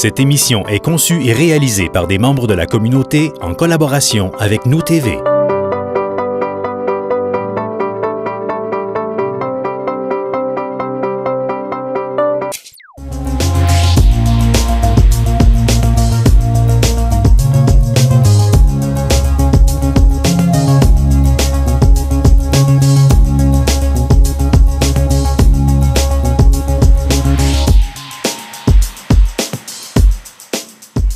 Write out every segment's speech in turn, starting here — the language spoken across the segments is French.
Cette émission est conçue et réalisée par des membres de la communauté en collaboration avec Nous TV.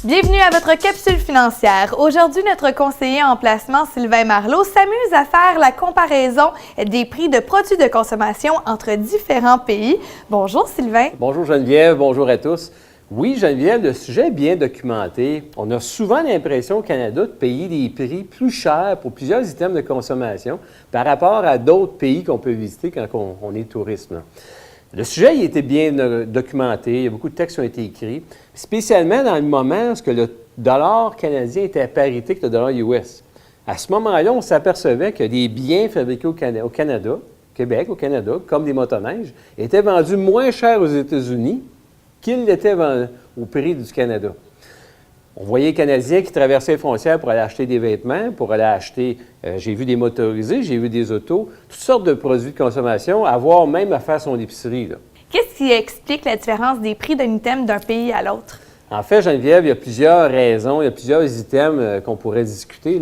Bienvenue à votre capsule financière. Aujourd'hui, notre conseiller en placement, Sylvain Marleau, s'amuse à faire la comparaison des prix de produits de consommation entre différents pays. Bonjour Sylvain. Bonjour Geneviève, bonjour à tous. Oui Geneviève, le sujet est bien documenté. On a souvent l'impression au Canada de payer des prix plus chers pour plusieurs items de consommation par rapport à d'autres pays qu'on peut visiter quand on est touriste. Le sujet il a été bien documenté, il y a beaucoup de textes qui ont été écrits, spécialement dans le moment où le dollar canadien était à parité que le dollar US. À ce moment-là, on s'apercevait que des biens fabriqués au Canada, Québec, au Canada, comme des motoneiges, étaient vendus moins cher aux États-Unis qu'ils l'étaient au prix du Canada. On voyait les Canadiens qui traversaient les frontières pour aller acheter des vêtements, pour aller acheter, j'ai vu des motorisés, j'ai vu des autos, toutes sortes de produits de consommation, avoir même à faire son épicerie. Qu'est-ce qui explique la différence des prix d'un item d'un pays à l'autre? En fait, Geneviève, il y a plusieurs raisons, il y a plusieurs items qu'on pourrait discuter.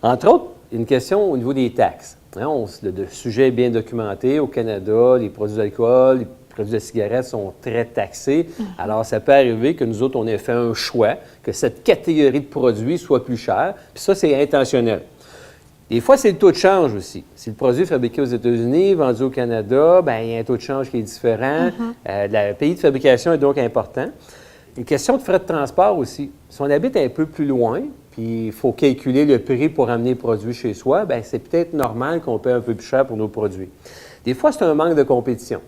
Entre autres, une question au niveau des taxes. Le sujet est bien documenté. Au Canada, les produits d'alcool, les produits de cigarettes sont très taxés. Alors, ça peut arriver que nous autres, on ait fait un choix, que cette catégorie de produits soit plus chère. Puis ça, c'est intentionnel. Des fois, c'est le taux de change aussi. Si le produit est fabriqué aux États-Unis, vendu au Canada, bien, il y a un taux de change qui est différent. Le pays de fabrication est donc important. Une question de frais de transport aussi. Si on habite un peu plus loin, puis il faut calculer le prix pour amener le produit chez soi, bien, c'est peut-être normal qu'on paie un peu plus cher pour nos produits. Des fois, c'est un manque de compétition.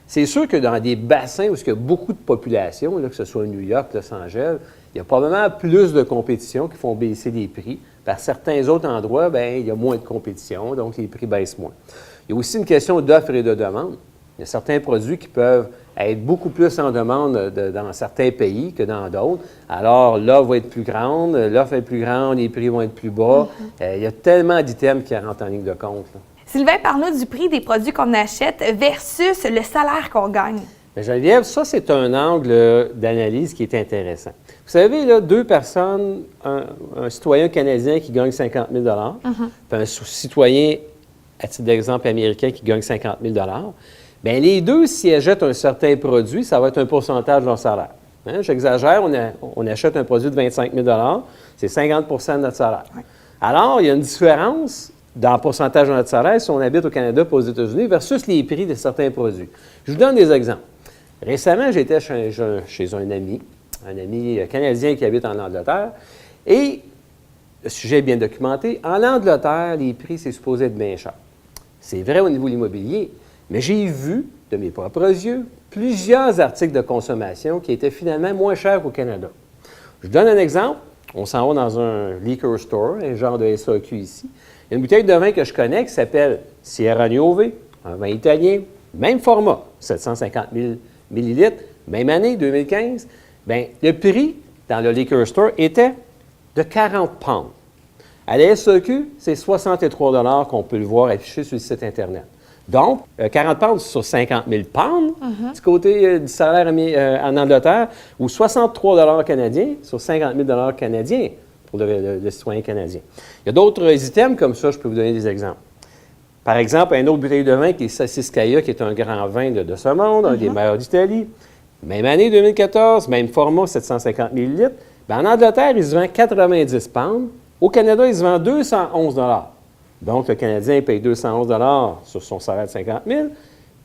C'est sûr que dans des bassins où il y a beaucoup de population, que ce soit New York, Los Angeles, il y a probablement plus de compétition qui font baisser les prix. Par certains autres endroits, bien, il y a moins de compétition, donc les prix baissent moins. Il y a aussi une question d'offre et de demande. Il y a certains produits qui peuvent être beaucoup plus en demande dans certains pays que dans d'autres. Alors, l'offre va être plus grande, les prix vont être plus bas. Il y a tellement d'items qui rentrent en ligne de compte. Sylvain, parle-nous du prix des produits qu'on achète versus le salaire qu'on gagne. Bien, Geneviève, ça, c'est un angle d'analyse qui est intéressant. Vous savez, là, deux personnes, un citoyen canadien qui gagne 50 000 puis un citoyen, à titre d'exemple, américain qui gagne 50 000 bien, les deux, si elles jettent un certain produit, ça va être un pourcentage de leur salaire. J'exagère, on achète un produit de 25 000 c'est 50 de notre salaire. Oui. Alors, il y a une différence dans le pourcentage de notre salaire si on habite au Canada ou aux États-Unis versus les prix de certains produits. Je vous donne des exemples. Récemment, j'étais chez un ami canadien qui habite en Angleterre, et le sujet est bien documenté. En Angleterre, les prix, c'est supposé être bien cher. C'est vrai au niveau de l'immobilier, mais j'ai vu, de mes propres yeux, plusieurs articles de consommation qui étaient finalement moins chers qu'au Canada. Je vous donne un exemple. On s'en va dans un liquor store, un genre de SAQ ici. Il y a une bouteille de vin que je connais qui s'appelle Sierra Niove, un vin italien, même format, 750 000 millilitres, même année, 2015. Bien, le prix dans le liquor store était de 40 pounds. À la SAQ, c'est 63 qu'on peut le voir affiché sur le site Internet. Donc, 40 pounds sur 50 000 pounds du côté du salaire en Angleterre, ou 63 canadiens sur 50 000 canadiens pour le citoyen canadien. Il y a d'autres items comme ça, je peux vous donner des exemples. Par exemple, une autre bouteille de vin qui est Sassicaia, qui est un grand vin de ce monde, un des meilleurs d'Italie. Même année, 2014, même format, 750 ml. Bien, en Angleterre, il se vend 90 pounds. Au Canada, il se vend 211 $. Donc, le Canadien paye 211 $ sur son salaire de 50 000.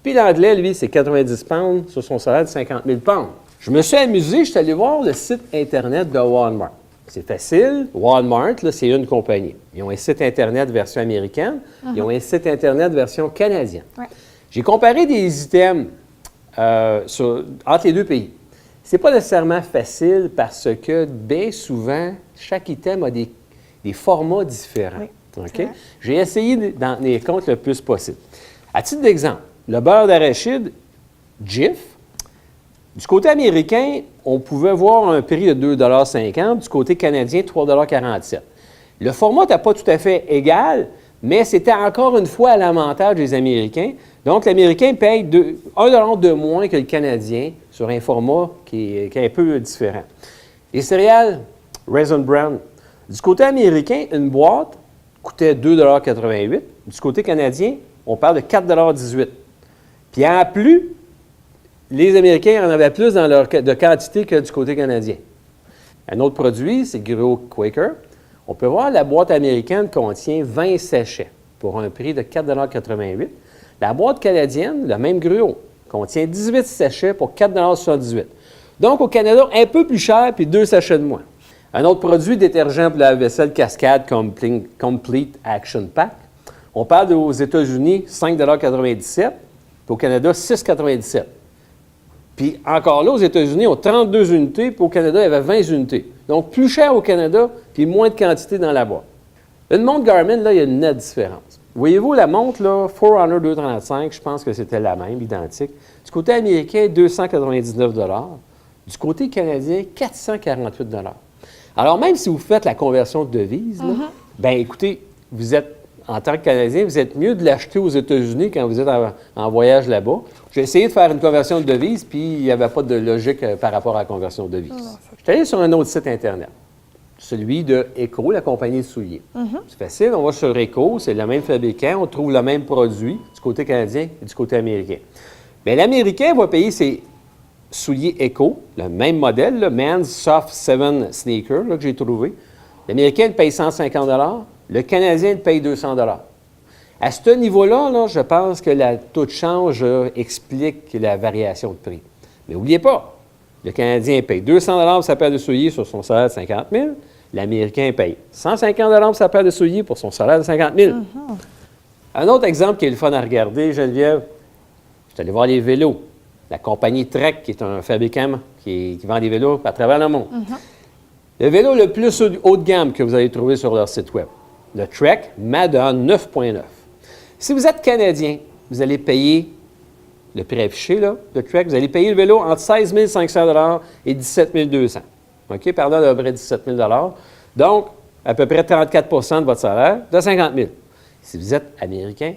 Puis l'Anglais, lui, c'est 90 pounds sur son salaire de 50 000 pounds. Je me suis amusé, je suis allé voir le site Internet de Walmart. C'est facile. Walmart, là, c'est une compagnie. Ils ont un site Internet version américaine. Ils ont un site Internet version canadienne. Ouais. J'ai comparé des items entre les deux pays. Ce n'est pas nécessairement facile parce que, bien souvent, chaque item a des formats différents. Oui, okay? J'ai essayé d'en tenir compte le plus possible. À titre d'exemple, le beurre d'arachide, Jif, Du côté américain, on pouvait voir un prix de 2,50 $. Du côté canadien, 3,47 $. Le format n'était pas tout à fait égal, mais c'était encore une fois à l'avantage des Américains. Donc, l'Américain paye 1 $ de moins que le Canadien sur un format qui est un peu différent. Les céréales, Raisin Bran. Du côté américain, une boîte coûtait 2,88 $. Du côté canadien, on parle de 4,18 $. Puis en plus, les Américains en avaient plus de quantité que du côté canadien. Un autre produit, c'est le gruau Quaker. On peut voir la boîte américaine contient 20 sachets pour un prix de 4,88 $. La boîte canadienne, le même gruau, contient 18 sachets pour 4,78 $. Donc, au Canada, un peu plus cher puis 2 sachets de moins. Un autre produit détergent pour la vaisselle Cascade Complete Action Pack. On parle aux États-Unis, 5,97 $, puis au Canada, 6,97 $. Puis encore là, aux États-Unis, ils ont 32 unités, puis au Canada, il y avait 20 unités. Donc, plus cher au Canada, puis moins de quantité dans la boîte. Une montre Garmin, là, il y a une nette différence. Voyez-vous, la montre, là, Forerunner 235, je pense que c'était la même, identique. Du côté américain, 299 $. Du côté canadien, 448 $. Alors, même si vous faites la conversion de devise, bien, écoutez, vous êtes, en tant que Canadien, vous êtes mieux de l'acheter aux États-Unis quand vous êtes en voyage là-bas. J'ai essayé de faire une conversion de devise, puis il n'y avait pas de logique par rapport à la conversion de devise. Je suis allé sur un autre site Internet, celui de Eco, la compagnie de souliers. C'est facile, on va sur Eco, c'est le même fabricant, on trouve le même produit du côté canadien et du côté américain. Bien, l'Américain va payer ses souliers Eco, le même modèle, le Man's Soft 7 Sneaker là, que j'ai trouvé. L'Américain paye 150 $, le Canadien paye 200 $. À ce niveau-là, là, je pense que le taux de change explique la variation de prix. Mais n'oubliez pas, le Canadien paye 200 $ pour sa paire de souliers sur son salaire de 50 000 $. L'Américain paye 150 $ pour sa paire de souliers pour son salaire de 50 000 $. Un autre exemple qui est le fun à regarder, Geneviève, je suis allé voir les vélos. La compagnie Trek, qui est un fabricant qui vend des vélos à travers le monde. Le vélo le plus haut de gamme que vous allez trouver sur leur site web, le Trek Madon 9.9. Si vous êtes Canadien, vous allez payer le prix affiché, là, le Trek, vous allez payer le vélo entre 16 500 $ et 17 200 $. OK? Pardon, à peu près 17 000 $. Donc, à peu près 34 % de votre salaire, de 50 000 $. Si vous êtes Américain,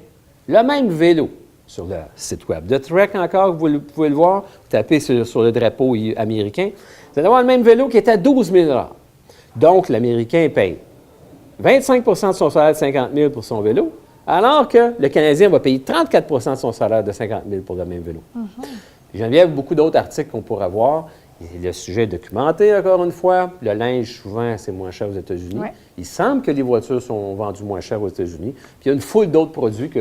le même vélo sur le site web de Trek encore, vous pouvez le voir, vous tapez sur le drapeau américain, vous allez avoir le même vélo qui est à 12 000 $. Donc, l'Américain paye 25 % de son salaire de 50 000 $ pour son vélo, alors que le Canadien va payer 34 % de son salaire de 50 000 $ pour le même vélo. Geneviève, beaucoup d'autres articles qu'on pourra voir. Le sujet est documenté, encore une fois. Le linge, souvent, c'est moins cher aux États-Unis. Ouais. Il semble que les voitures sont vendues moins chères aux États-Unis. Puis il y a une foule d'autres produits que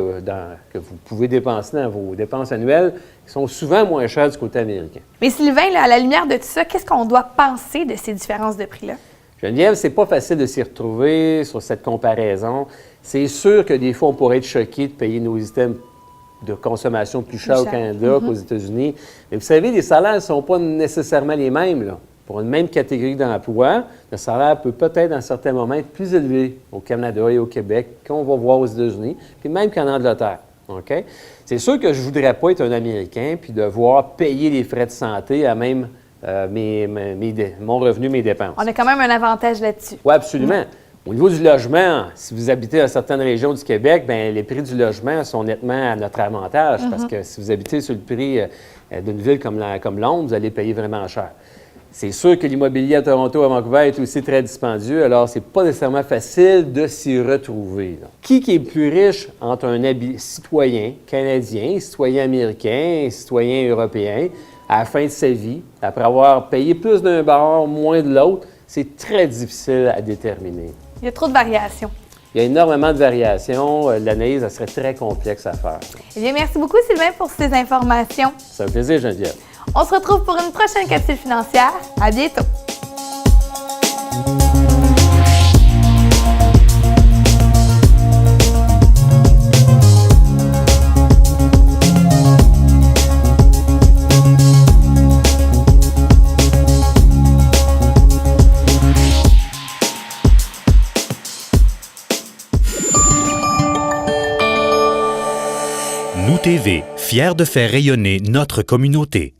vous pouvez dépenser dans vos dépenses annuelles qui sont souvent moins chers du côté américain. Mais Sylvain, là, à la lumière de tout ça, qu'est-ce qu'on doit penser de ces différences de prix-là? Geneviève, c'est pas facile de s'y retrouver sur cette comparaison. C'est sûr que des fois, on pourrait être choqué de payer nos items de consommation plus chers au Canada qu'aux États-Unis. Mais vous savez, les salaires ne sont pas nécessairement les mêmes, là. Pour une même catégorie d'emploi, le salaire peut peut-être, à certains moments, être plus élevé au Canada et au Québec qu'on va voir aux États-Unis, puis même qu'en Angleterre. OK? C'est sûr que je ne voudrais pas être un Américain puis devoir payer les frais de santé à même mon revenu, mes dépenses. On a quand même un avantage là-dessus. Oui, absolument. Au niveau du logement, si vous habitez dans certaines régions du Québec, bien, les prix du logement sont nettement à notre avantage parce que si vous habitez sur le prix d'une ville comme Londres, vous allez payer vraiment cher. C'est sûr que l'immobilier à Toronto, à Vancouver est aussi très dispendieux, alors c'est pas nécessairement facile de s'y retrouver. Là. Qui est le plus riche entre un citoyen canadien, citoyen américain, citoyen européen, à la fin de sa vie, après avoir payé plus d'un bord, moins de l'autre? C'est très difficile à déterminer. Il y a trop de variations. Il y a énormément de variations. L'analyse, ça serait très complexe à faire. Eh bien, merci beaucoup, Sylvain, pour ces informations. C'est un plaisir, Geneviève. On se retrouve pour une prochaine capsule financière. À bientôt. Nous TV, fiers de faire rayonner notre communauté.